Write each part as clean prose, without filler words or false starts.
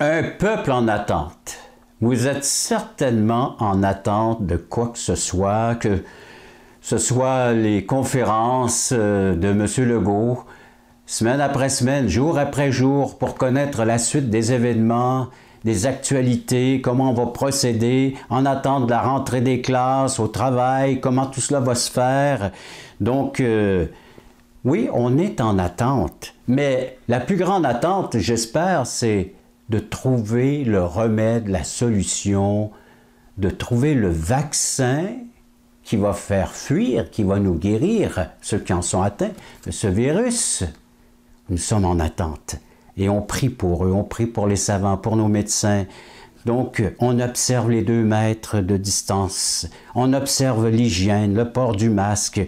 Un peuple en attente. Vous êtes certainement en attente de quoi que ce soit les conférences de M. Legault, semaine après semaine, jour après jour, pour connaître la suite des événements, des actualités, comment on va procéder, en attente de la rentrée des classes, au travail, comment tout cela va se faire. Donc, oui, on est en attente. Mais la plus grande attente, j'espère, c'est de trouver le remède, la solution, de trouver le vaccin qui va faire fuir, qui va nous guérir, ceux qui en sont atteints de ce virus. Nous sommes en attente et on prie pour eux, on prie pour les savants, pour nos médecins. Donc, on observe les 2 mètres de distance, on observe l'hygiène, le port du masque.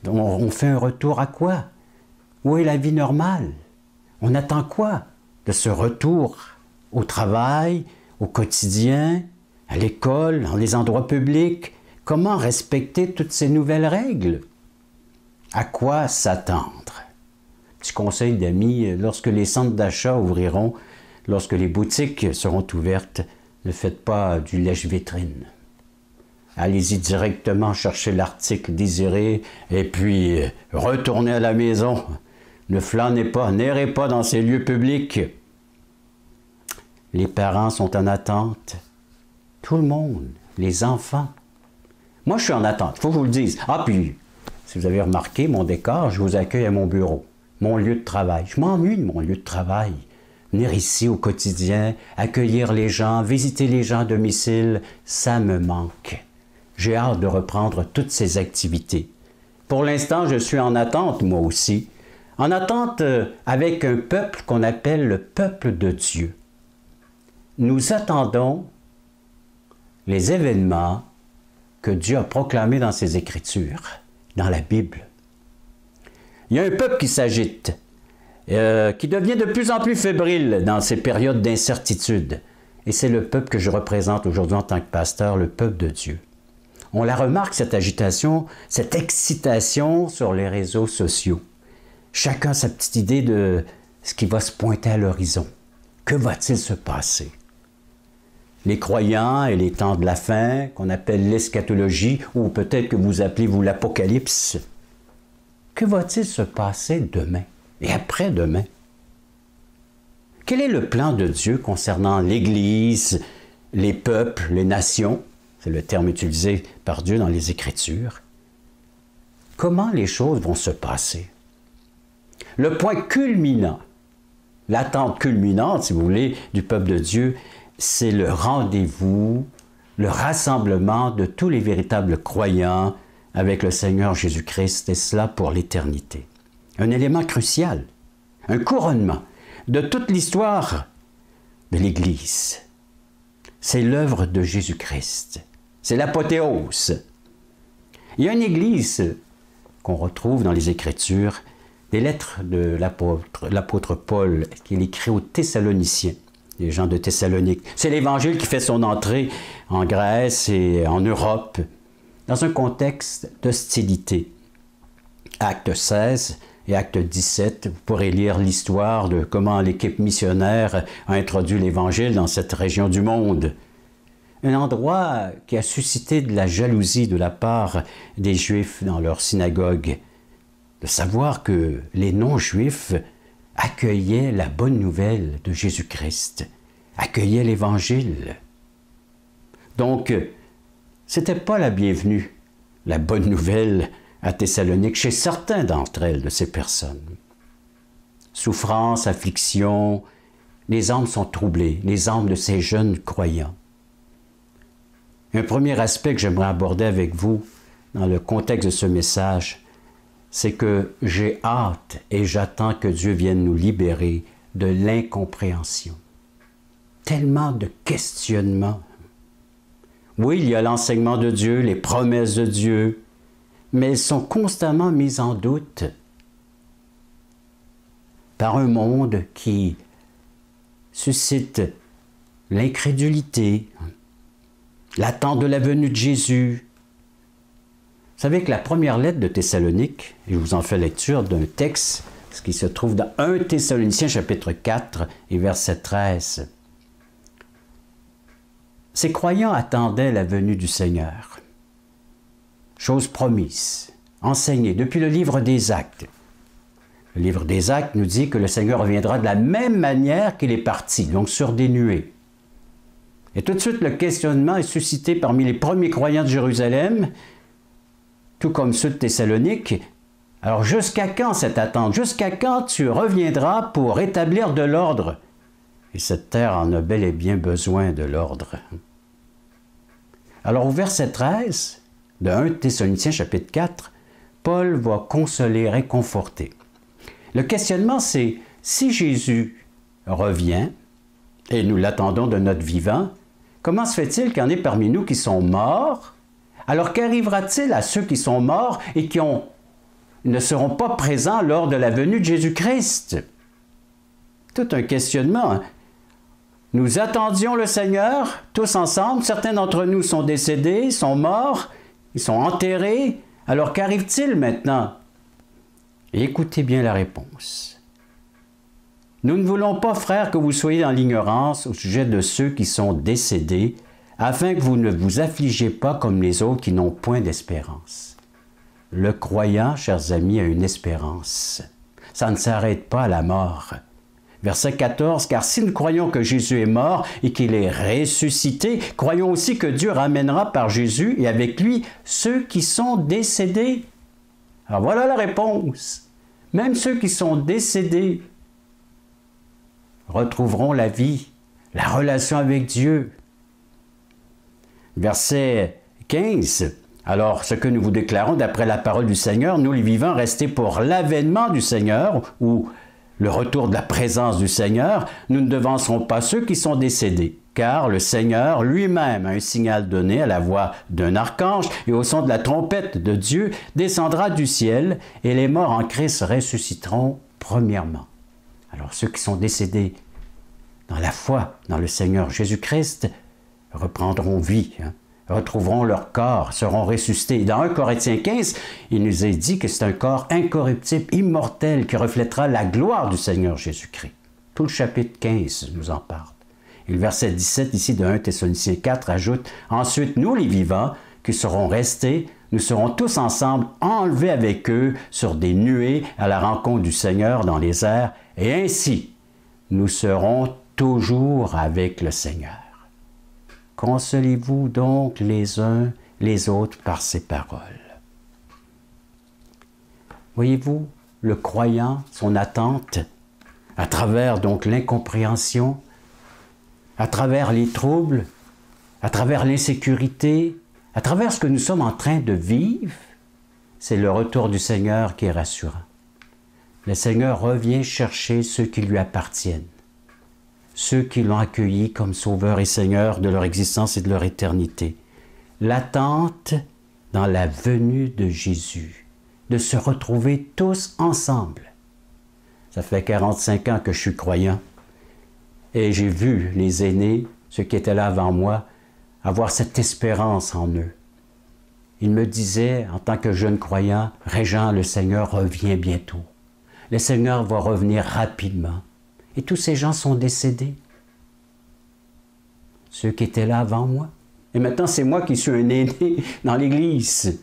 On fait un retour à quoi? Où est la vie normale? On attend quoi de ce retour au travail, au quotidien, à l'école, dans les endroits publics? Comment respecter toutes ces nouvelles règles? À quoi s'attendre? Petit conseil d'amis, lorsque les centres d'achat ouvriront, lorsque les boutiques seront ouvertes, ne faites pas du lèche-vitrine. Allez-y directement chercher l'article désiré et puis retournez à la maison. Ne flânez pas, n'errez pas dans ces lieux publics. Les parents sont en attente. Tout le monde, les enfants. Moi, je suis en attente, il faut que je vous le dise. Ah, puis, si vous avez remarqué mon décor, je vous accueille à mon bureau, mon lieu de travail. Je m'ennuie de mon lieu de travail. Venir ici au quotidien, accueillir les gens, visiter les gens à domicile, ça me manque. J'ai hâte de reprendre toutes ces activités. Pour l'instant, je suis en attente, moi aussi. En attente avec un peuple qu'on appelle le peuple de Dieu. Nous attendons les événements que Dieu a proclamés dans ses Écritures, dans la Bible. Il y a un peuple qui s'agite, qui devient de plus en plus fébrile dans ces périodes d'incertitude. Et c'est le peuple que je représente aujourd'hui en tant que pasteur, le peuple de Dieu. On la remarque, cette agitation, cette excitation sur les réseaux sociaux. Chacun a sa petite idée de ce qui va se pointer à l'horizon. Que va-t-il se passer? Les croyants et les temps de la fin, qu'on appelle l'eschatologie, ou peut-être que vous appelez, vous, l'Apocalypse. Que va-t-il se passer demain et après-demain? Quel est le plan de Dieu concernant l'Église, les peuples, les nations? C'est le terme utilisé par Dieu dans les Écritures. Comment les choses vont se passer? Le point culminant, l'attente culminante, si vous voulez, du peuple de Dieu, c'est le rendez-vous, le rassemblement de tous les véritables croyants avec le Seigneur Jésus-Christ, et cela pour l'éternité. Un élément crucial, un couronnement de toute l'histoire de l'Église. C'est l'œuvre de Jésus-Christ. C'est l'apothéose. Il y a une Église qu'on retrouve dans les Écritures, des lettres de l'apôtre Paul, qu'il écrit aux Thessaloniciens, les gens de Thessalonique. C'est l'Évangile qui fait son entrée en Grèce et en Europe, dans un contexte d'hostilité. Acte 16 et acte 17, vous pourrez lire l'histoire de comment l'équipe missionnaire a introduit l'Évangile dans cette région du monde. Un endroit qui a suscité de la jalousie de la part des Juifs dans leur synagogue. De savoir que les non-Juifs accueillaient la bonne nouvelle de Jésus-Christ, accueillaient l'Évangile. Donc, c'était pas la bienvenue, la bonne nouvelle à Thessalonique, chez certains d'entre elles, de ces personnes. Souffrance, affliction, les âmes sont troublées, les âmes de ces jeunes croyants. Un premier aspect que j'aimerais aborder avec vous dans le contexte de ce message, c'est que j'ai hâte et j'attends que Dieu vienne nous libérer de l'incompréhension. Tellement de questionnements. Oui, il y a l'enseignement de Dieu, les promesses de Dieu, mais elles sont constamment mises en doute par un monde qui suscite l'incrédulité, l'attente de la venue de Jésus. Vous savez que la première lettre de Thessalonique, et je vous en fais lecture d'un texte, ce qui se trouve dans 1 Thessaloniciens chapitre 4 et verset 13. Ces croyants attendaient la venue du Seigneur. Chose promise, enseignée depuis le livre des Actes. Le livre des Actes nous dit que le Seigneur reviendra de la même manière qu'il est parti, donc sur des nuées. Et tout de suite, le questionnement est suscité parmi les premiers croyants de Jérusalem, tout comme ceux de Thessalonique. Alors, jusqu'à quand cette attente? Jusqu'à quand tu reviendras pour rétablir de l'ordre? Et cette terre en a bel et bien besoin de l'ordre. Alors, au verset 13 de 1 Thessaloniciens chapitre 4, Paul va consoler, réconforter. Le questionnement, c'est si Jésus revient, et nous l'attendons de notre vivant, comment se fait-il qu'il y en ait parmi nous qui sont morts? Alors qu'arrivera-t-il à ceux qui sont morts et qui ne seront pas présents lors de la venue de Jésus-Christ? Tout un questionnement. Nous attendions le Seigneur, tous ensemble. Certains d'entre nous sont décédés, sont morts, ils sont enterrés. Alors qu'arrive-t-il maintenant? Et écoutez bien la réponse. Nous ne voulons pas, frères, que vous soyez dans l'ignorance au sujet de ceux qui sont décédés, afin que vous ne vous affligez pas comme les autres qui n'ont point d'espérance. Le croyant, chers amis, a une espérance. Ça ne s'arrête pas à la mort. Verset 14, « Car si nous croyons que Jésus est mort et qu'il est ressuscité, croyons aussi que Dieu ramènera par Jésus et avec lui ceux qui sont décédés. » Alors voilà la réponse. Même ceux qui sont décédés retrouveront la vie, la relation avec Dieu. Verset 15. Alors, ce que nous vous déclarons d'après la parole du Seigneur, nous les vivants restés pour l'avènement du Seigneur, ou le retour de la présence du Seigneur, nous ne devancerons pas ceux qui sont décédés. Car le Seigneur lui-même a un signal donné à la voix d'un archange et au son de la trompette de Dieu descendra du ciel et les morts en Christ ressusciteront premièrement. Alors ceux qui sont décédés dans la foi dans le Seigneur Jésus-Christ reprendront vie, retrouveront leur corps, seront ressuscités. Dans 1 Corinthiens 15, il nous est dit que c'est un corps incorruptible, immortel, qui reflètera la gloire du Seigneur Jésus-Christ. Tout le chapitre 15 nous en parle. Et le verset 17 ici de 1 Thessaloniciens 4 ajoute « Ensuite, nous les vivants, qui serons restés, nous serons tous ensemble enlevés avec eux sur des nuées à la rencontre du Seigneur dans les airs, et ainsi, nous serons toujours avec le Seigneur. » Consolez-vous donc les uns les autres par ces paroles. Voyez-vous, le croyant, son attente, à travers donc l'incompréhension, à travers les troubles, à travers l'insécurité, à travers ce que nous sommes en train de vivre, c'est le retour du Seigneur qui est rassurant. Le Seigneur revient chercher ceux qui lui appartiennent, ceux qui l'ont accueilli comme Sauveur et Seigneur de leur existence et de leur éternité. L'attente dans la venue de Jésus, de se retrouver tous ensemble. Ça fait 45 ans que je suis croyant. Et j'ai vu les aînés, ceux qui étaient là avant moi, avoir cette espérance en eux. Ils me disaient, en tant que jeune croyant, « Régent, le Seigneur revient bientôt. Le Seigneur va revenir rapidement. » Et tous ces gens sont décédés. Ceux qui étaient là avant moi. Et maintenant, c'est moi qui suis un aîné dans l'Église.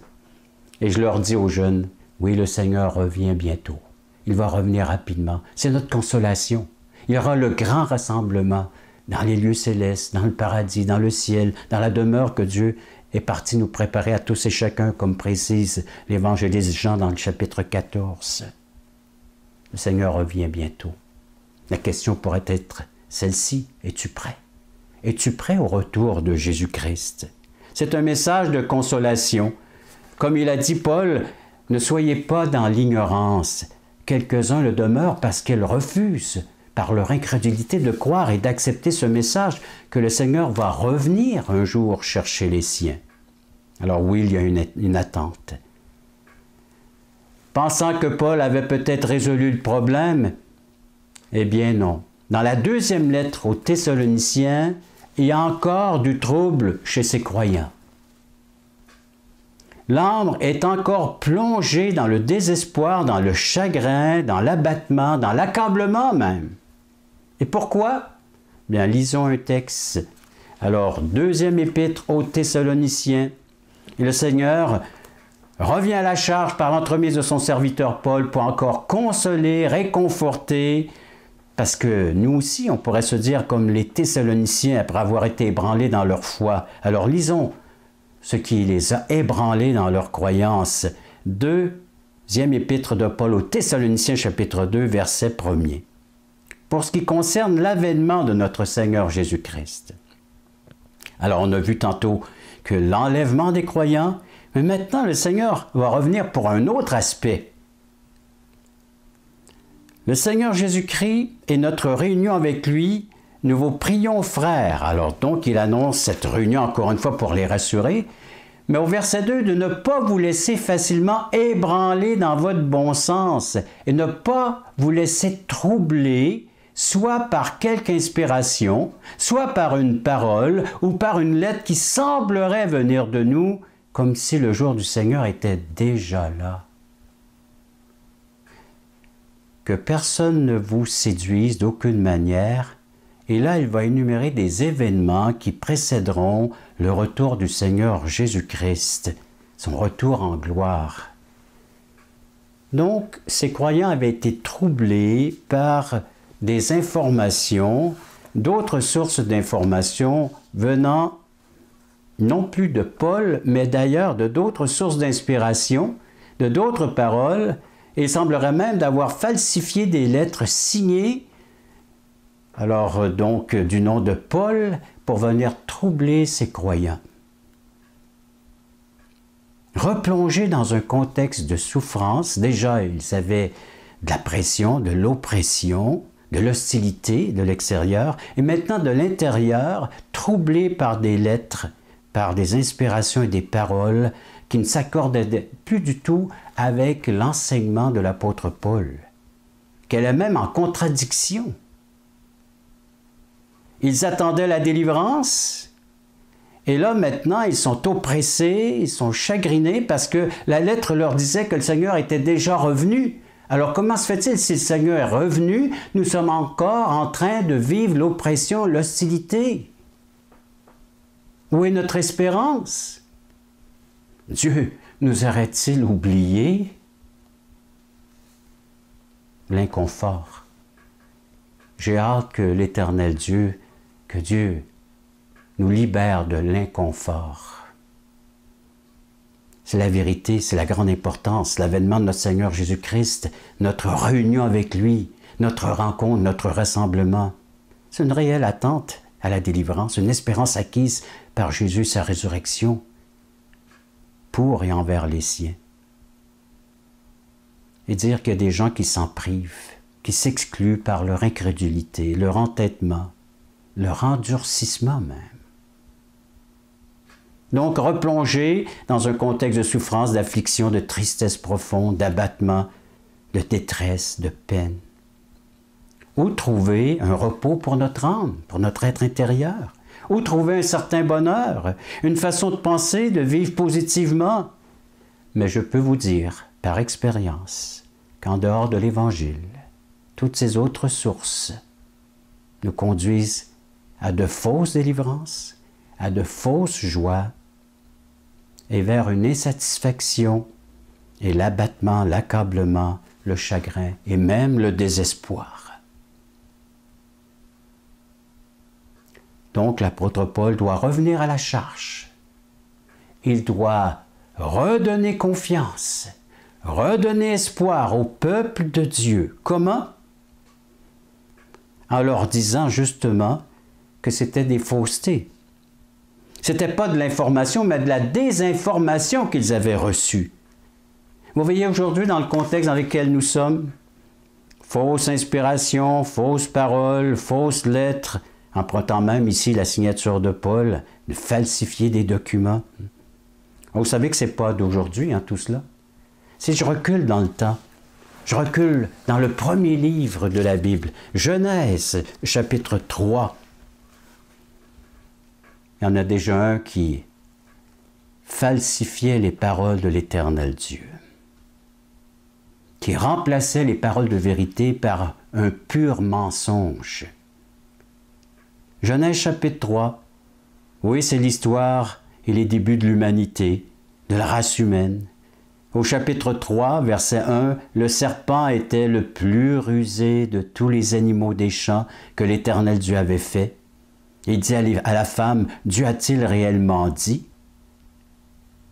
Et je leur dis aux jeunes, « Oui, le Seigneur revient bientôt. Il va revenir rapidement. » C'est notre consolation. Il y aura le grand rassemblement dans les lieux célestes, dans le paradis, dans le ciel, dans la demeure que Dieu est parti nous préparer à tous et chacun, comme précise l'évangéliste Jean dans le chapitre 14. Le Seigneur revient bientôt. La question pourrait être celle-ci, es-tu prêt? Es-tu prêt au retour de Jésus-Christ? C'est un message de consolation. Comme il a dit Paul, ne soyez pas dans l'ignorance. Quelques-uns le demeurent parce qu'ils refusent par leur incrédulité de croire et d'accepter ce message que le Seigneur va revenir un jour chercher les siens. Alors oui, il y a une attente. Pensant que Paul avait peut-être résolu le problème, eh bien non. Dans la deuxième lettre aux Thessaloniciens, il y a encore du trouble chez ces croyants. L'âme est encore plongée dans le désespoir, dans le chagrin, dans l'abattement, dans l'accablement même. Et pourquoi? Bien, lisons un texte Alors, deuxième épître aux Thessaloniciens. Et le Seigneur revient à la charge par l'entremise de son serviteur Paul pour encore consoler, réconforter, parce que nous aussi, on pourrait se dire comme les Thessaloniciens après avoir été ébranlés dans leur foi. Alors lisons ce qui les a ébranlés dans leur croyance. Deuxième épître de Paul aux Thessaloniciens, chapitre 2, verset 1er. Pour ce qui concerne l'avènement de notre Seigneur Jésus-Christ. Alors, on a vu tantôt que l'enlèvement des croyants, mais maintenant, le Seigneur va revenir pour un autre aspect. Le Seigneur Jésus-Christ et notre réunion avec lui, nous vous prions, frères. Alors, donc, il annonce cette réunion, encore une fois, pour les rassurer. Mais au verset 2, de ne pas vous laisser facilement ébranler dans votre bon sens et ne pas vous laisser troubler soit par quelque inspiration, soit par une parole ou par une lettre qui semblerait venir de nous, comme si le jour du Seigneur était déjà là. Que personne ne vous séduise d'aucune manière, et là il va énumérer des événements qui précéderont le retour du Seigneur Jésus-Christ, son retour en gloire. Donc, ces croyants avaient été troublés par des informations, d'autres sources d'informations venant non plus de Paul, mais d'ailleurs de d'autres sources d'inspiration, de d'autres paroles, et il semblerait même d'avoir falsifié des lettres signées, alors donc du nom de Paul, pour venir troubler ces croyants. Replongés dans un contexte de souffrance, déjà ils avaient de la pression, de l'oppression, de l'hostilité de l'extérieur, et maintenant de l'intérieur, troublés par des lettres, par des inspirations et des paroles qui ne s'accordaient plus du tout avec l'enseignement de l'apôtre Paul, qu'elle est même en contradiction. Ils attendaient la délivrance, et là maintenant ils sont oppressés, ils sont chagrinés parce que la lettre leur disait que le Seigneur était déjà revenu. Alors comment se fait-il si le Seigneur est revenu, nous sommes encore en train de vivre l'oppression, l'hostilité? Où est notre espérance? Dieu nous aurait-il oubliés? L'inconfort. J'ai hâte que l'Éternel Dieu, que Dieu nous libère de l'inconfort. C'est la vérité, c'est la grande importance, l'avènement de notre Seigneur Jésus-Christ, notre réunion avec lui, notre rencontre, notre rassemblement. C'est une réelle attente à la délivrance, une espérance acquise par Jésus, sa résurrection, pour et envers les siens. Et dire qu'il y a des gens qui s'en privent, qui s'excluent par leur incrédulité, leur entêtement, leur endurcissement même. Donc, replonger dans un contexte de souffrance, d'affliction, de tristesse profonde, d'abattement, de détresse, de peine. Où trouver un repos pour notre âme, pour notre être intérieur? Où trouver un certain bonheur, une façon de penser, de vivre positivement? Mais je peux vous dire, par expérience, qu'en dehors de l'Évangile, toutes ces autres sources nous conduisent à de fausses délivrances, à de fausses joies, et vers une insatisfaction et l'abattement, l'accablement, le chagrin et même le désespoir. Donc l'apôtre Paul doit revenir à la charge. Il doit redonner confiance, redonner espoir au peuple de Dieu. Comment? En leur disant justement que c'était des faussetés. Ce n'était pas de l'information, mais de la désinformation qu'ils avaient reçue. Vous voyez aujourd'hui dans le contexte dans lequel nous sommes, fausse inspiration, fausses paroles, fausses lettres, empruntant même ici la signature de Paul, de falsifier des documents. Vous savez que ce n'est pas d'aujourd'hui, tout cela. Si je recule dans le temps, je recule dans le premier livre de la Bible, Genèse, chapitre 3. Il y en a déjà un qui falsifiait les paroles de l'Éternel Dieu, qui remplaçait les paroles de vérité par un pur mensonge. Genèse chapitre 3, Oui, c'est l'histoire et les débuts de l'humanité, de la race humaine. Au chapitre 3, verset 1, le serpent était le plus rusé de tous les animaux des champs que l'Éternel Dieu avait fait. Il dit à la femme, Dieu a-t-il réellement dit?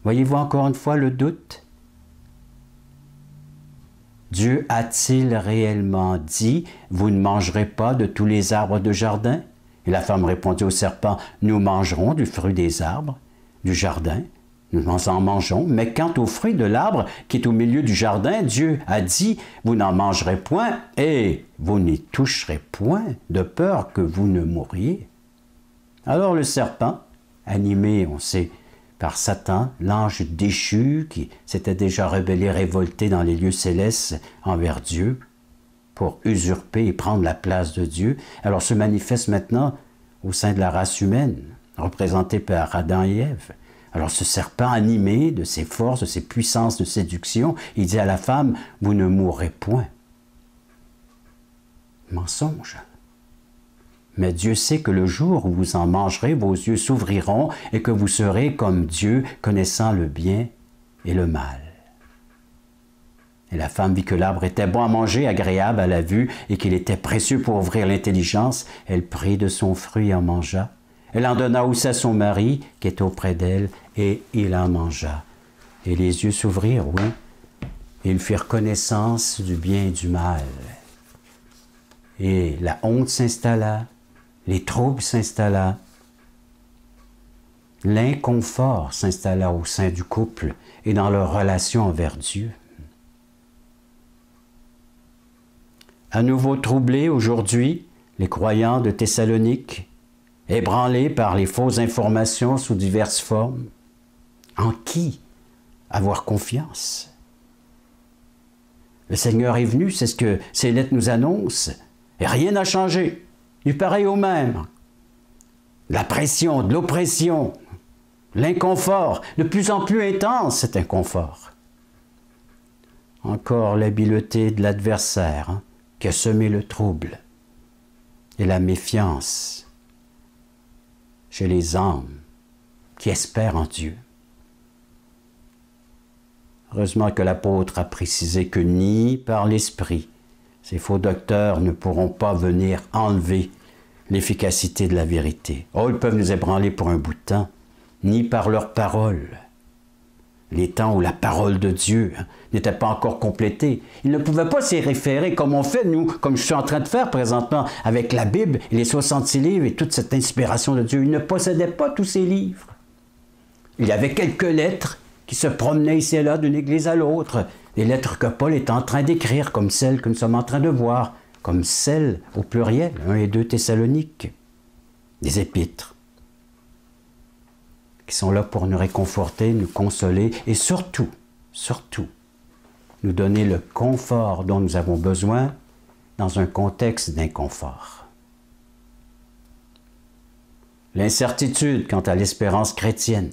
Voyez-vous encore une fois le doute? Dieu a-t-il réellement dit, vous ne mangerez pas de tous les arbres de jardin? Et la femme répondit au serpent, nous mangerons du fruit des arbres du jardin. Nous en mangeons, mais quant au fruit de l'arbre qui est au milieu du jardin, Dieu a dit, vous n'en mangerez point et vous n'y toucherez point, de peur que vous ne mouriez. Alors le serpent, animé, on sait, par Satan, l'ange déchu qui s'était déjà rebellé, révolté dans les lieux célestes envers Dieu, pour usurper et prendre la place de Dieu, alors se manifeste maintenant au sein de la race humaine, représentée par Adam et Ève. Alors ce serpent, animé de ses forces, de ses puissances de séduction, il dit à la femme, vous ne mourrez point. Mensonge. Mais Dieu sait que le jour où vous en mangerez, vos yeux s'ouvriront et que vous serez comme Dieu, connaissant le bien et le mal. Et la femme vit que l'arbre était bon à manger, agréable à la vue, et qu'il était précieux pour ouvrir l'intelligence. Elle prit de son fruit et en mangea. Elle en donna aussi à son mari, qui était auprès d'elle, et il en mangea. Et les yeux s'ouvrirent, oui, et ils firent connaissance du bien et du mal. Et la honte s'installa, les troubles s'installa, l'inconfort s'installa au sein du couple et dans leur relation envers Dieu. À nouveau troublés aujourd'hui, les croyants de Thessalonique, ébranlés par les fausses informations sous diverses formes, en qui avoir confiance? Le Seigneur est venu, c'est ce que ces lettres nous annoncent, et rien n'a changé, du pareil au même. La pression, de l'oppression, l'inconfort, de plus en plus intense cet inconfort. Encore l'habileté de l'adversaire qui a semé le trouble et la méfiance chez les âmes qui espèrent en Dieu. Heureusement que l'apôtre a précisé que ni par l'Esprit, ces faux docteurs ne pourront pas venir enlever l'efficacité de la vérité. Oh, ils peuvent nous ébranler pour un bout de temps, ni par leurs paroles. Les temps où la parole de Dieu n'était pas encore complétée. Ils ne pouvaient pas s'y référer comme on fait, nous, comme je suis en train de faire présentement, avec la Bible et les 66 livres et toute cette inspiration de Dieu. Ils ne possédaient pas tous ces livres. Il y avait quelques lettres qui se promenaient ici et là d'une église à l'autre. Des lettres que Paul est en train d'écrire, comme celles que nous sommes en train de voir, comme celles au pluriel, 1 et 2 Thessaloniques, des épîtres, qui sont là pour nous réconforter, nous consoler et surtout, nous donner le confort dont nous avons besoin dans un contexte d'inconfort. L'incertitude quant à l'espérance chrétienne,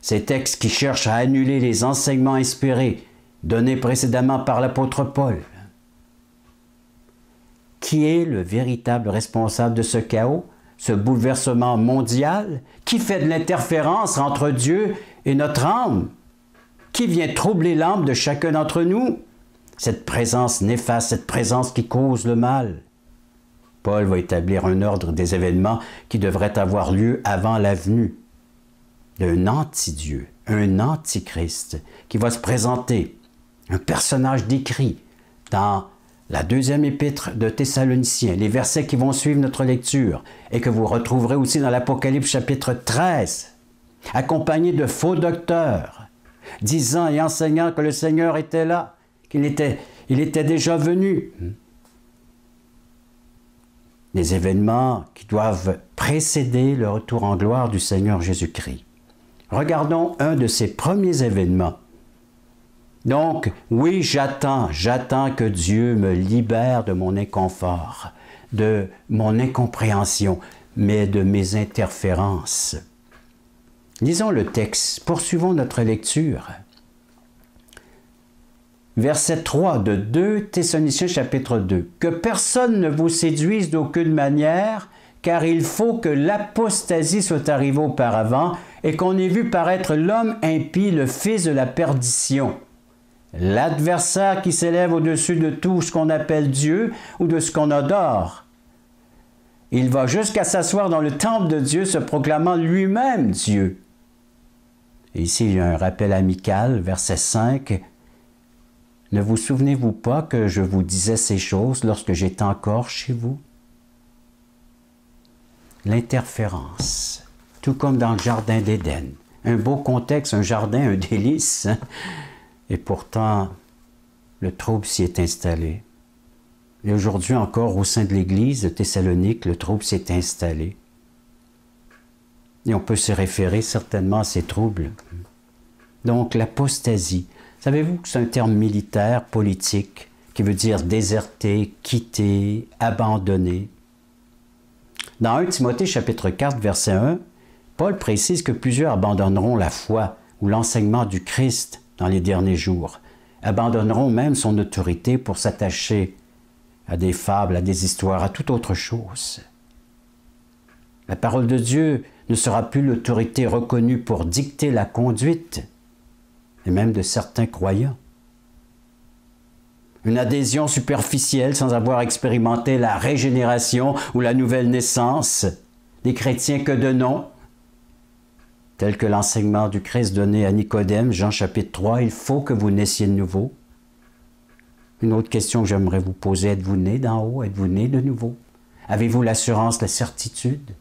ces textes qui cherchent à annuler les enseignements inspirés donnés précédemment par l'apôtre Paul. Qui est le véritable responsable de ce chaos, ce bouleversement mondial? Qui fait de l'interférence entre Dieu et notre âme? Qui vient troubler l'âme de chacun d'entre nous? Cette présence néfaste, cette présence qui cause le mal. Paul va établir un ordre des événements qui devraient avoir lieu avant la venue d'un anti-Dieu, un antichrist, qui va se présenter, un personnage décrit dans la deuxième épître de Thessaloniciens, les versets qui vont suivre notre lecture, et que vous retrouverez aussi dans l'Apocalypse chapitre 13, accompagné de faux docteurs, disant et enseignant que le Seigneur était là, qu'il était déjà venu. Des événements qui doivent précéder le retour en gloire du Seigneur Jésus-Christ. Regardons un de ces premiers événements. Donc, oui, j'attends que Dieu me libère de mon inconfort, de mon incompréhension, mais de mes interférences. Lisons le texte, poursuivons notre lecture. Verset 3 de 2 Thessaloniciens chapitre 2. « Que personne ne vous séduise d'aucune manière, car il faut que l'apostasie soit arrivée auparavant et qu'on ait vu paraître l'homme impie, le fils de la perdition. L'adversaire qui s'élève au-dessus de tout ce qu'on appelle Dieu ou de ce qu'on adore. Il va jusqu'à s'asseoir dans le temple de Dieu, se proclamant lui-même Dieu. Et ici, il y a un rappel amical, verset 5. « Ne vous souvenez-vous pas que je vous disais ces choses lorsque j'étais encore chez vous? » L'interférence, tout comme dans le jardin d'Éden. Un beau contexte, un jardin, un délice, hein? Et pourtant, le trouble s'y est installé. Et aujourd'hui encore, au sein de l'Église de Thessalonique, le trouble s'est installé. Et on peut se référer certainement à ces troubles. Donc, l'apostasie. Savez-vous que c'est un terme militaire, politique, qui veut dire déserter, quitter, abandonner? Dans 1 Timothée chapitre 4, verset 1, Paul précise que plusieurs abandonneront la foi ou l'enseignement du Christ dans les derniers jours, abandonneront même son autorité pour s'attacher à des fables, à des histoires, à toute autre chose. La parole de Dieu ne sera plus l'autorité reconnue pour dicter la conduite, et même de certains croyants. Une adhésion superficielle sans avoir expérimenté la régénération ou la nouvelle naissance, des chrétiens que de nom, tel que l'enseignement du Christ donné à Nicodème, Jean chapitre 3, il faut que vous naissiez de nouveau. Une autre question que j'aimerais vous poser, êtes-vous né d'en haut? Êtes-vous né de nouveau? Avez-vous l'assurance, la certitude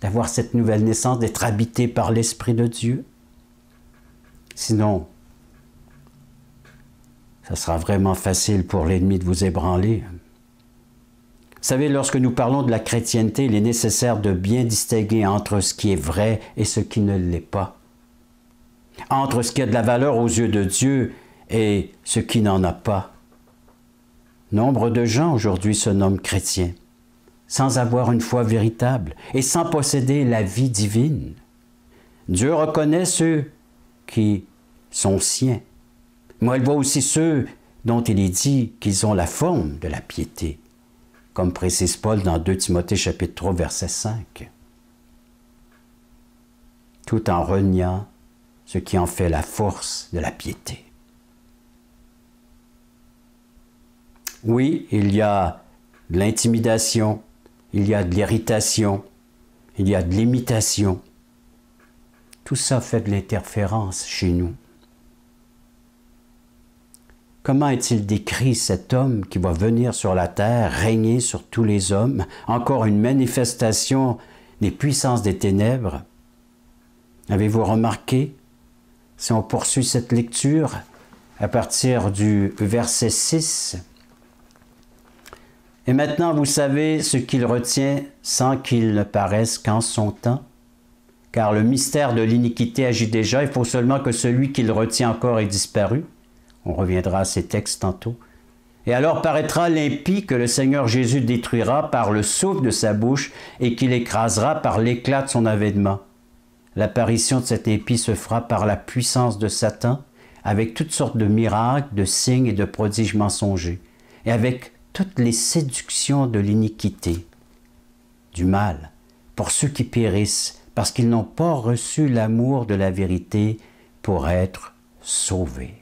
d'avoir cette nouvelle naissance, d'être habité par l'Esprit de Dieu? Sinon, ça sera vraiment facile pour l'ennemi de vous ébranler. Vous savez, lorsque nous parlons de la chrétienté, il est nécessaire de bien distinguer entre ce qui est vrai et ce qui ne l'est pas. Entre ce qui a de la valeur aux yeux de Dieu et ce qui n'en a pas. Nombre de gens aujourd'hui se nomment chrétiens, sans avoir une foi véritable et sans posséder la vie divine. Dieu reconnaît ceux qui sont siens. Mais il voit aussi ceux dont il est dit qu'ils ont la forme de la piété, comme précise Paul dans 2 Timothée chapitre 3, verset 5. Tout en reniant ce qui en fait la force de la piété. Oui, il y a de l'intimidation, il y a de l'irritation, il y a de l'imitation. Tout ça fait de l'interférence chez nous. Comment est-il décrit cet homme qui va venir sur la terre, régner sur tous les hommes, encore une manifestation des puissances des ténèbres? Avez-vous remarqué, si on poursuit cette lecture, à partir du verset 6, « Et maintenant vous savez ce qu'il retient sans qu'il ne paraisse qu'en son temps, car le mystère de l'iniquité agit déjà, il faut seulement que celui qui le retient encore ait disparu. » On reviendra à ces textes tantôt. « Et alors paraîtra l'impie que le Seigneur Jésus détruira par le souffle de sa bouche et qu'il écrasera par l'éclat de son avènement. L'apparition de cet impie se fera par la puissance de Satan, avec toutes sortes de miracles, de signes et de prodiges mensongers, et avec toutes les séductions de l'iniquité, du mal, pour ceux qui périssent, parce qu'ils n'ont pas reçu l'amour de la vérité pour être sauvés. »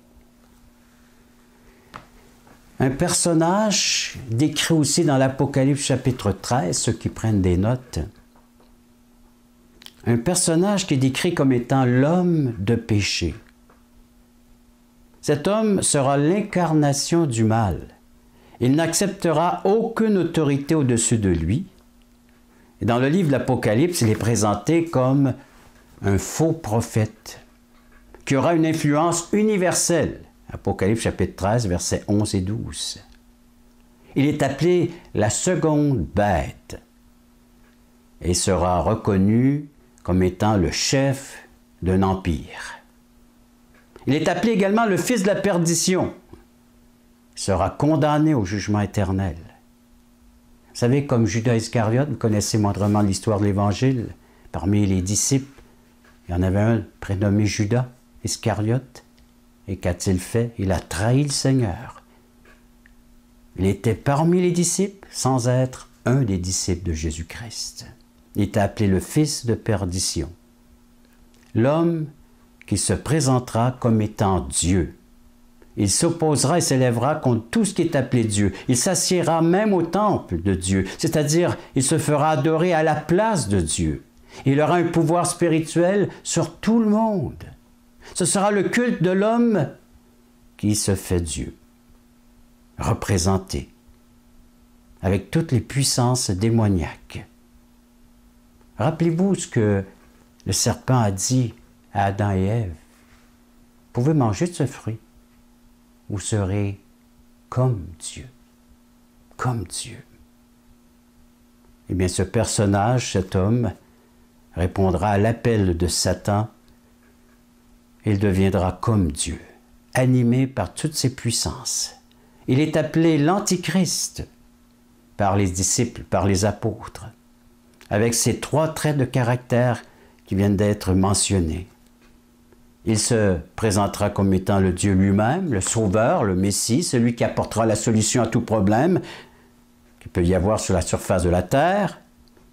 Un personnage décrit aussi dans l'Apocalypse chapitre 13, ceux qui prennent des notes. Un personnage qui est décrit comme étant l'homme de péché. Cet homme sera l'incarnation du mal. Il n'acceptera aucune autorité au-dessus de lui. Et dans le livre de l'Apocalypse, il est présenté comme un faux prophète qui aura une influence universelle. Apocalypse chapitre 13, versets 11 et 12. Il est appelé la seconde bête et sera reconnu comme étant le chef d'un empire. Il est appelé également le fils de la perdition. Il sera condamné au jugement éternel. Vous savez, comme Judas Iscariote, vous connaissez moindrement l'histoire de l'Évangile. Parmi les disciples, il y en avait un prénommé Judas Iscariote. Et qu'a-t-il fait? Il a trahi le Seigneur. Il était parmi les disciples sans être un des disciples de Jésus-Christ. Il est appelé le fils de perdition. L'homme qui se présentera comme étant Dieu. Il s'opposera et s'élèvera contre tout ce qui est appelé Dieu. Il s'assiera même au temple de Dieu, c'est-à-dire il se fera adorer à la place de Dieu. Il aura un pouvoir spirituel sur tout le monde. Ce sera le culte de l'homme qui se fait Dieu, représenté, avec toutes les puissances démoniaques. Rappelez-vous ce que le serpent a dit à Adam et Ève. Vous pouvez manger de ce fruit. Vous serez comme Dieu. Comme Dieu. Eh bien, ce personnage, cet homme, répondra à l'appel de Satan. Il deviendra comme Dieu, animé par toutes ses puissances. Il est appelé l'Antichrist par les disciples, par les apôtres, avec ces 3 traits de caractère qui viennent d'être mentionnés. Il se présentera comme étant le Dieu lui-même, le Sauveur, le Messie, celui qui apportera la solution à tout problème qu'il peut y avoir sur la surface de la terre,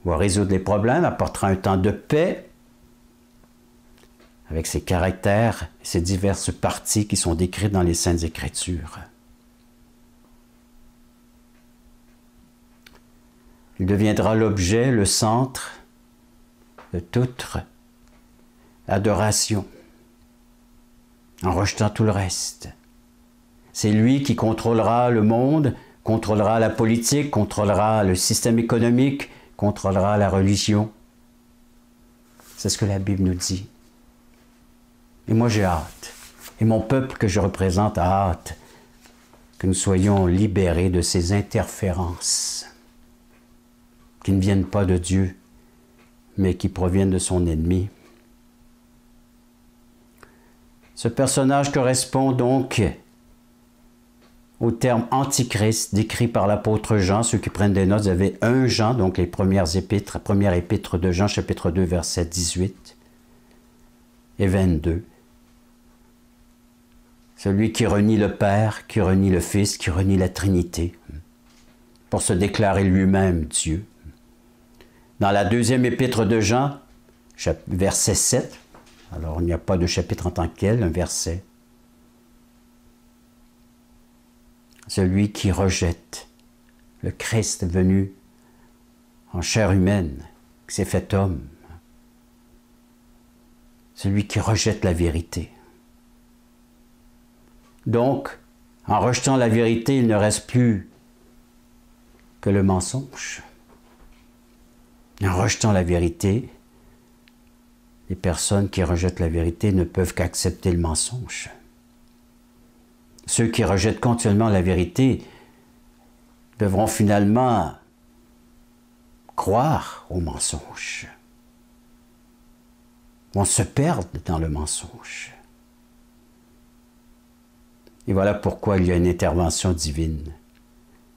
va résoudre les problèmes, apportera un temps de paix, avec ses caractères et ses diverses parties qui sont décrites dans les Saintes Écritures. Il deviendra l'objet, le centre de toute adoration, en rejetant tout le reste. C'est lui qui contrôlera le monde, contrôlera la politique, contrôlera le système économique, contrôlera la religion. C'est ce que la Bible nous dit. Et moi j'ai hâte, et mon peuple que je représente a hâte que nous soyons libérés de ces interférences qui ne viennent pas de Dieu, mais qui proviennent de son ennemi. Ce personnage correspond donc au terme Antichrist décrit par l'apôtre Jean. Ceux qui prennent des notes, vous avez 1 Jean, donc les première épître de Jean, chapitre 2, versets 18 et 22. Celui qui renie le Père, qui renie le Fils, qui renie la Trinité, pour se déclarer lui-même Dieu. Dans la 2e épître de Jean, verset 7, alors il n'y a pas de chapitre en tant que tel, un verset. Celui qui rejette le Christ venu en chair humaine, qui s'est fait homme. Celui qui rejette la vérité. Donc, en rejetant la vérité, il ne reste plus que le mensonge. En rejetant la vérité, les personnes qui rejettent la vérité ne peuvent qu'accepter le mensonge. Ceux qui rejettent continuellement la vérité devront finalement croire au mensonge. Vont se perdre dans le mensonge. Et voilà pourquoi il y a une intervention divine.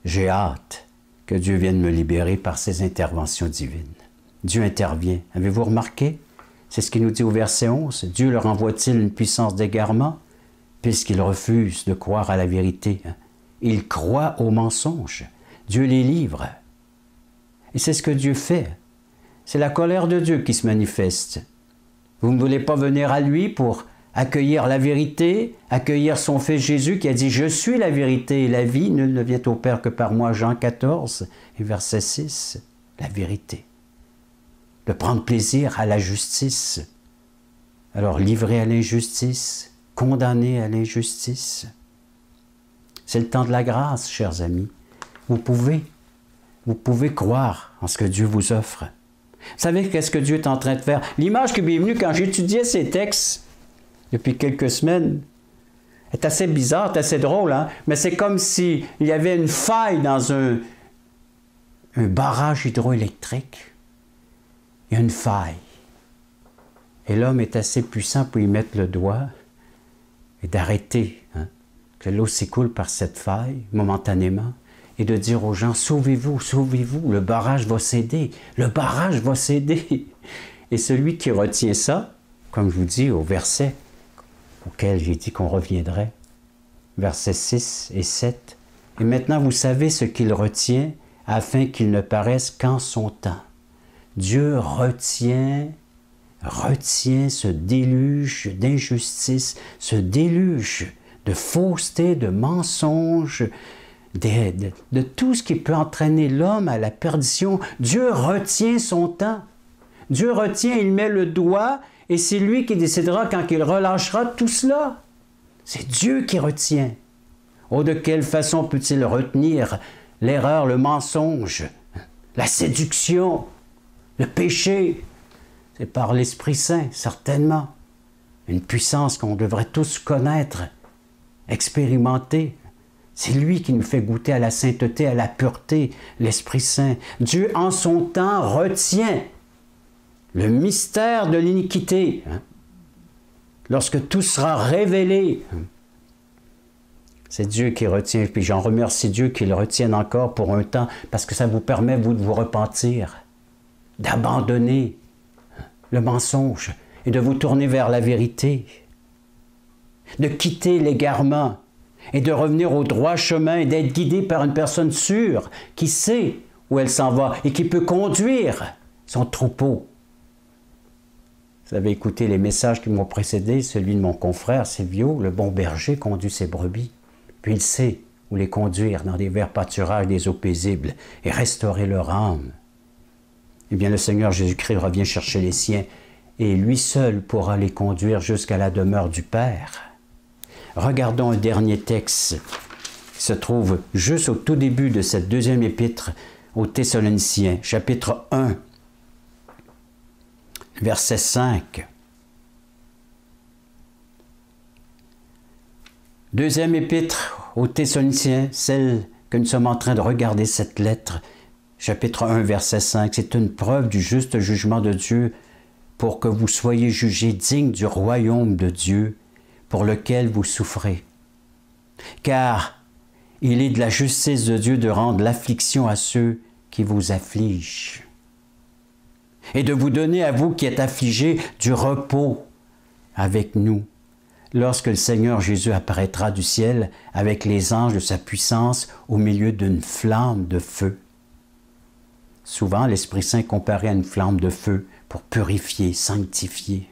J'ai hâte que Dieu vienne me libérer par ses interventions divines. Dieu intervient. Avez-vous remarqué? C'est ce qu'il nous dit au verset 11. Dieu leur envoie-t-il une puissance d'égarement, puisqu'ils refusent de croire à la vérité? Ils croient au mensonge. Dieu les livre. Et c'est ce que Dieu fait. C'est la colère de Dieu qui se manifeste. Vous ne voulez pas venir à lui pour accueillir la vérité, accueillir son Fils Jésus qui a dit « Je suis la vérité et la vie, nul ne vient au Père que par moi » Jean 14 et verset 6, la vérité. De prendre plaisir à la justice. Alors livré à l'injustice, condamné à l'injustice. C'est le temps de la grâce, chers amis. Vous pouvez croire en ce que Dieu vous offre. Vous savez qu'est-ce que Dieu est en train de faire? L'image qui m'est venue quand j'étudiais ces textes, depuis quelques semaines, est assez bizarre, est assez drôle, hein? Mais c'est comme s'il y avait une faille dans un barrage hydroélectrique. Il y a une faille. Et l'homme est assez puissant pour y mettre le doigt et d'arrêter que l'eau s'écoule par cette faille, momentanément, et de dire aux gens, sauvez-vous, sauvez-vous, le barrage va céder, le barrage va céder. Et celui qui retient ça, comme je vous dis au verset auquel j'ai dit qu'on reviendrait, versets 6 et 7. Et maintenant, vous savez ce qu'il retient afin qu'il ne paraisse qu'en son temps. Dieu retient ce déluge d'injustice, ce déluge de fausseté, de mensonges, de tout ce qui peut entraîner l'homme à la perdition. Dieu retient son temps. Dieu retient, il met le doigt et c'est lui qui décidera quand il relâchera tout cela. C'est Dieu qui retient. Oh, de quelle façon peut-il retenir l'erreur, le mensonge, la séduction, le péché? C'est par l'Esprit Saint, certainement. Une puissance qu'on devrait tous connaître, expérimenter. C'est lui qui nous fait goûter à la sainteté, à la pureté, l'Esprit Saint. Dieu, en son temps, retient le mystère de l'iniquité. Lorsque tout sera révélé, c'est Dieu qui retient. Puis j'en remercie Dieu qu'il le retienne encore pour un temps, parce que ça vous permet, vous, de vous repentir, d'abandonner le mensonge et de vous tourner vers la vérité, de quitter l'égarement et de revenir au droit chemin et d'être guidé par une personne sûre qui sait où elle s'en va et qui peut conduire son troupeau. Vous avez écouté les messages qui m'ont précédé, celui de mon confrère Silvio, le bon berger conduit ses brebis, puis il sait où les conduire dans des verts pâturages, des eaux paisibles et restaurer leur âme. Eh bien, le Seigneur Jésus-Christ revient chercher les siens et lui seul pourra les conduire jusqu'à la demeure du Père. Regardons un dernier texte qui se trouve juste au tout début de cette deuxième épître aux Thessaloniciens, chapitre 1, verset 5. Deuxième épître aux Thessaloniciens, celle que nous sommes en train de regarder, cette lettre, chapitre 1, verset 5, c'est une preuve du juste jugement de Dieu pour que vous soyez jugés dignes du royaume de Dieu pour lequel vous souffrez. Car il est de la justice de Dieu de rendre l'affliction à ceux qui vous affligent et de vous donner à vous qui êtes affligés du repos avec nous lorsque le Seigneur Jésus apparaîtra du ciel avec les anges de sa puissance au milieu d'une flamme de feu. Souvent, l'Esprit Saint comparé à une flamme de feu pour purifier, sanctifier,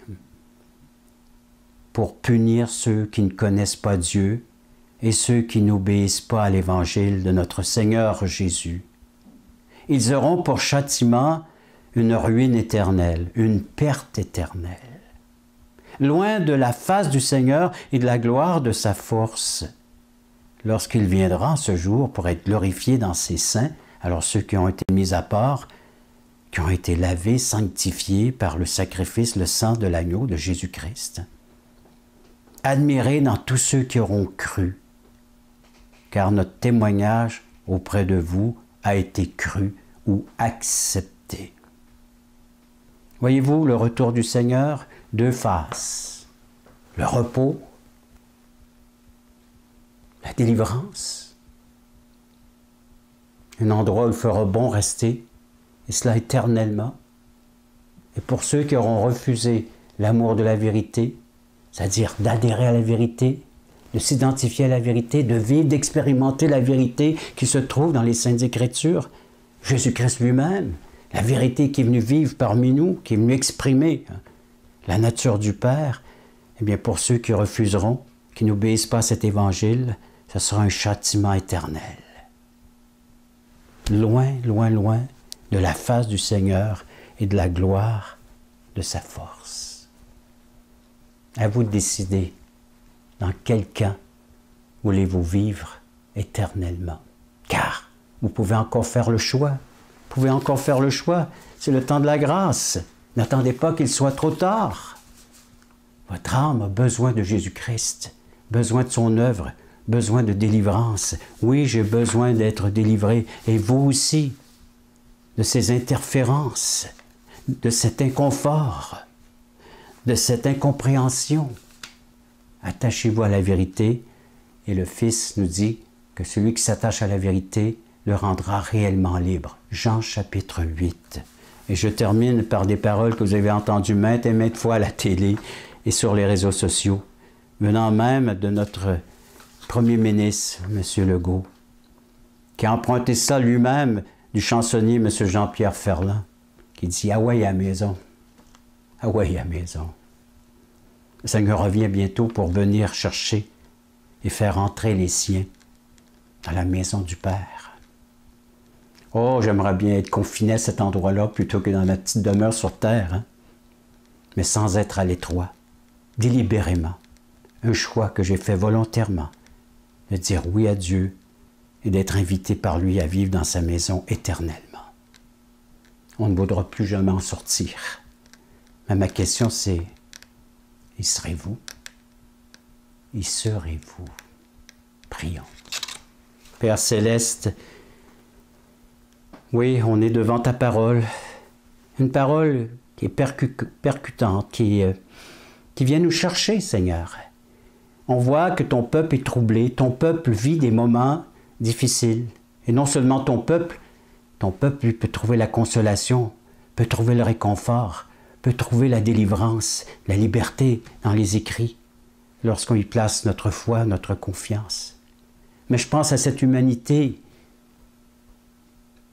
pour punir ceux qui ne connaissent pas Dieu et ceux qui n'obéissent pas à l'Évangile de notre Seigneur Jésus. Ils auront pour châtiment une ruine éternelle, une perte éternelle, loin de la face du Seigneur et de la gloire de sa force. Lorsqu'il viendra ce jour pour être glorifié dans ses saints, alors ceux qui ont été mis à part, qui ont été lavés, sanctifiés par le sacrifice, le sang de l'agneau de Jésus-Christ. Admirez dans tous ceux qui auront cru, car notre témoignage auprès de vous a été cru ou accepté. Voyez-vous le retour du Seigneur, deux faces. Le repos, la délivrance, un endroit où il fera bon rester, et cela éternellement. Et pour ceux qui auront refusé l'amour de la vérité, c'est-à-dire d'adhérer à la vérité, de s'identifier à la vérité, de vivre, d'expérimenter la vérité qui se trouve dans les Saintes Écritures, Jésus-Christ lui-même, la vérité qui est venue vivre parmi nous, qui est venue exprimer la nature du Père, eh bien pour ceux qui refuseront, qui n'obéissent pas à cet évangile, ce sera un châtiment éternel. Loin, loin, loin de la face du Seigneur et de la gloire de sa force. À vous de décider dans quel camp voulez-vous vivre éternellement. Car vous pouvez encore faire le choix. Vous pouvez encore faire le choix. C'est le temps de la grâce. N'attendez pas qu'il soit trop tard. Votre âme a besoin de Jésus-Christ, besoin de son œuvre, besoin de délivrance. Oui, j'ai besoin d'être délivré. Et vous aussi, de ces interférences, de cet inconfort, de cette incompréhension. Attachez-vous à la vérité et le Fils nous dit que celui qui s'attache à la vérité le rendra réellement libre. Jean chapitre 8. Et je termine par des paroles que vous avez entendues maintes et maintes fois à la télé et sur les réseaux sociaux, venant même de notre premier ministre, M. Legault, qui a emprunté ça lui-même du chansonnier M. Jean-Pierre Ferland, qui dit « Ah ouais, à la maison. Ah ouais, à la maison. » Le Seigneur revient bientôt pour venir chercher et faire entrer les siens dans la maison du Père. Oh, j'aimerais bien être confiné à cet endroit-là plutôt que dans la petite demeure sur terre, hein? Mais sans être à l'étroit, délibérément. Un choix que j'ai fait volontairement, de dire oui à Dieu et d'être invité par lui à vivre dans sa maison éternellement. On ne voudra plus jamais en sortir. Mais ma question c'est, y serez-vous? Y serez-vous? Prions. Père Céleste, oui, on est devant ta parole, une parole qui est percutante, qui vient nous chercher, Seigneur. On voit que ton peuple est troublé, ton peuple vit des moments difficiles. Et non seulement ton peuple, lui, peut trouver la consolation, peut trouver le réconfort, peut trouver la délivrance, la liberté dans les écrits, lorsqu'on y place notre foi, notre confiance. Mais je pense à cette humanité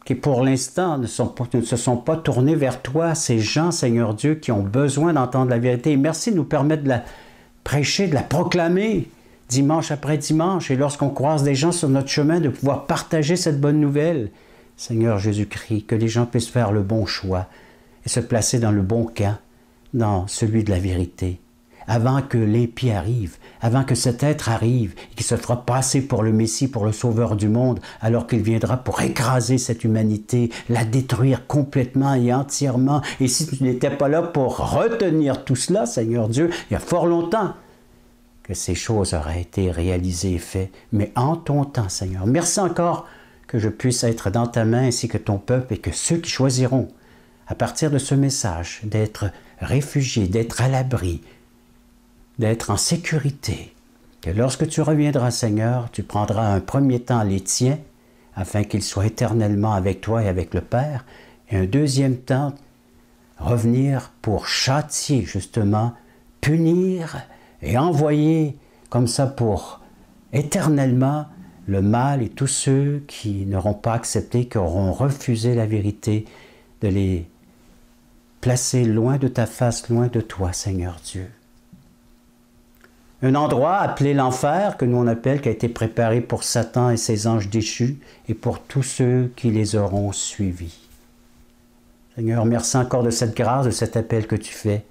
qui pour l'instant ne se sont pas tournés vers toi, ces gens, Seigneur Dieu, qui ont besoin d'entendre la vérité. Et merci de nous permettre de la prêcher, de la proclamer dimanche après dimanche. Et lorsqu'on croise des gens sur notre chemin, de pouvoir partager cette bonne nouvelle. Seigneur Jésus-Christ, que les gens puissent faire le bon choix et se placer dans le bon camp, dans celui de la vérité. Avant que l'impie arrive, avant que cet être arrive, et qu'il se fera passer pour le Messie, pour le Sauveur du monde, alors qu'il viendra pour écraser cette humanité, la détruire complètement et entièrement. Et si tu n'étais pas là pour retenir tout cela, Seigneur Dieu, il y a fort longtemps que ces choses auraient été réalisées et faites. Mais en ton temps, Seigneur, merci encore que je puisse être dans ta main ainsi que ton peuple et que ceux qui choisiront, à partir de ce message, d'être réfugiés, d'être à l'abri, d'être en sécurité, que lorsque tu reviendras, Seigneur, tu prendras un premier temps les tiens, afin qu'ils soient éternellement avec toi et avec le Père, et un deuxième temps, revenir pour châtier, justement, punir et envoyer comme ça pour éternellement le mal et tous ceux qui n'auront pas accepté, qui auront refusé la vérité, de les placer loin de ta face, loin de toi, Seigneur Dieu. Un endroit appelé l'enfer, que nous on appelle, qui a été préparé pour Satan et ses anges déchus, et pour tous ceux qui les auront suivis. Seigneur, merci encore de cette grâce, de cet appel que tu fais,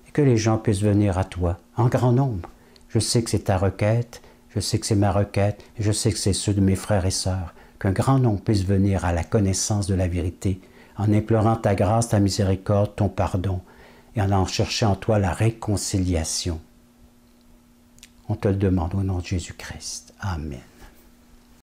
et que les gens puissent venir à toi, en grand nombre. Je sais que c'est ta requête, je sais que c'est ma requête, et je sais que c'est ceux de mes frères et sœurs, qu'un grand nombre puisse venir à la connaissance de la vérité, en implorant ta grâce, ta miséricorde, ton pardon, et en cherchant en toi la réconciliation. On te le demande au nom de Jésus-Christ. Amen.